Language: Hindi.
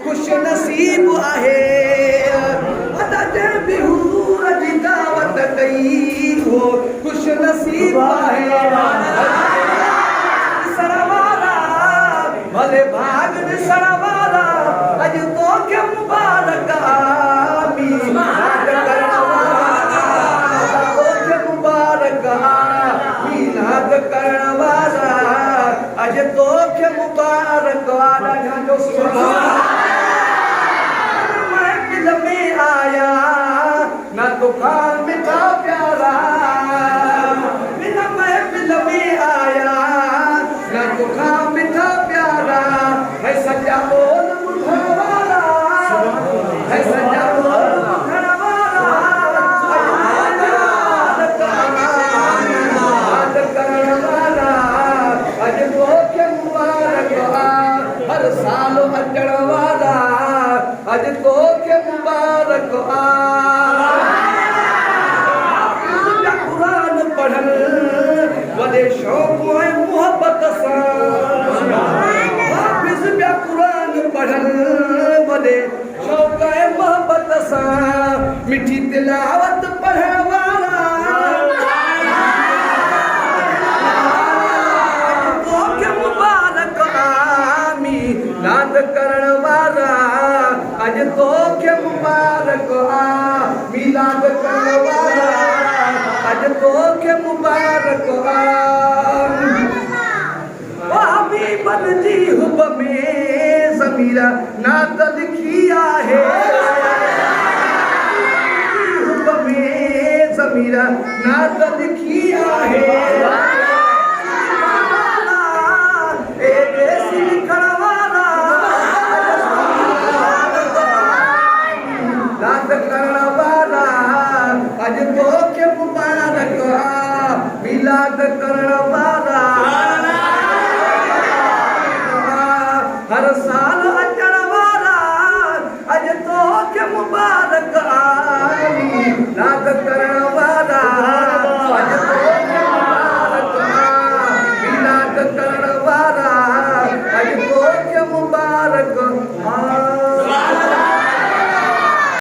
खुश नसीब आहे दावत कई हो खुश नसीब आहे सरवारा भले भाग सरवारा अज तो के मुबारक मुबारक मीनाद करण वाला अज तो के मुबारक में आया ना तो खान मिठा प्यारा बिना महफिल में आया ना तो खान मिठा प्यारा है सच्चा बोल मुठा वाला है सच्चा बोल मुठा वाला अज तो के मुबारक हर साल अचण वाला अज तो के मुबारक कुरान पढ़ल वदे शौक़ है मोहब्बत सा हाफिज बिया कुरान पढ़ल वदे शौक़ है मोहब्बत सा मिठी तिलावत पढ़े वाला तो के मुबारक मीनाद करण वाला अज तो के मुबारक मीनाद करण वाला अज तो के मुबारक हबीबन जी हुब में ज़मीरा नात लिखी आहे हुब में ज़मीरा नात लिखी आहे अज तो के मुबारक मिलाद करण वाला हर साल अचण वाला अज तो के मुबारक मिलाद करण